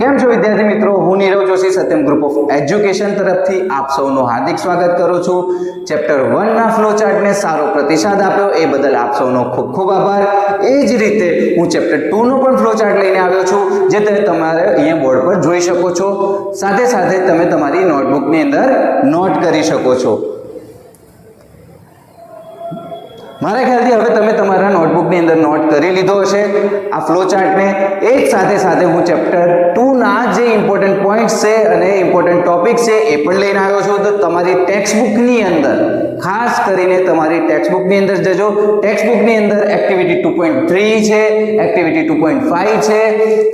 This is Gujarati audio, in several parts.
કેમ છો વિદ્યાર્થી મિત્રો, હું Nirav Joshi Satyam group of education તરફથી આપ સૌનું હાર્દિક સ્વાગત કરું છું। ચેપ્ટર 1 ના ફ્લો ચાર્ટને સારો પ્રતિસાદ આપ્યો એ બદલ આપ સૌનો ખૂબ ખૂબ આભાર। એ જ રીતે હું ચેપ્ટર 2 નો પણ ફ્લો ચાર્ટ લઈને આવ્યો છું, જે તમે તમારે અહીંયા બોર્ડ પર જોઈ શકો છો। સાથે સાથે તમે તમારી નોટબુકની અંદર નોટ કરી શકો છો। મારા ખ્યાલથી હવે તમે તમારા નોટબુકની અંદર નોટ કરી લીધો હશે આ ફ્લો ચાર્ટને। એ જ સાથે સાથે હું ચેપ્ટર 2 ના જે ઇમ્પોર્ટન્ટ પોઈન્ટ્સ છે અને ઇમ્પોર્ટન્ટ ટોપિક્સ છે એ પણ લઈને આવ્યો છું। તો તમારી ટેક્સ્ટબુકની અંદર ખાસ કરીને તમારી ટેક્સ્ટબુકની અંદર જજો। ટેક્સ્ટબુકની અંદર એક્ટિવિટી 2.3 છે, એક્ટિવિટી 2.5 છે,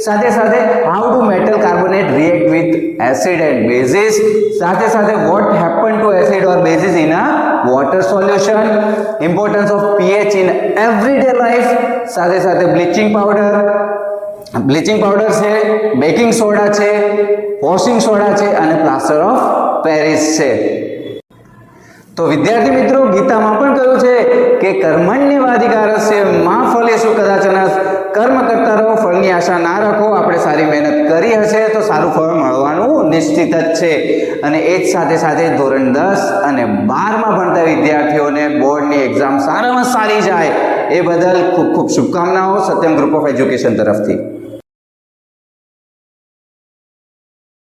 સાથે સાથે how to metal carbonate react with acid and basis, સાથે સાથે what happen to acid or basis in a water solution, importance of pH in everyday life, સાથે સાથે બ્લીચિંગ પાવડર છે, બેકિંગ સોડા છે, વોશિંગ સોડા છે અને પ્લાસ્ટર ઓફ પેરિસ છે। તો વિદ્યાર્થી મિત્રો, ગીતામાં પણ કહ્યું છે કે કર્મણ્યવાધિકારસ્ય મા ફલેષુ કદાચન, કર્મ કરતા રહો, ફળની આશા ના રાખો। આપણે સારી મહેનત કરી હશે તો સારું ફળ મળવાનું નિશ્ચિત જ છે। અને એ જ સાથે સાથે ધોરણ 10 અને 12 માં ભણતા વિદ્યાર્થીઓને બોર્ડની એક્ઝામ સારામાં સારી જાય એ બદલ ખૂબ ખૂબ શુભકામનાઓ સત્યમ ગ્રુપ ઓફ એજ્યુકેશન તરફથી।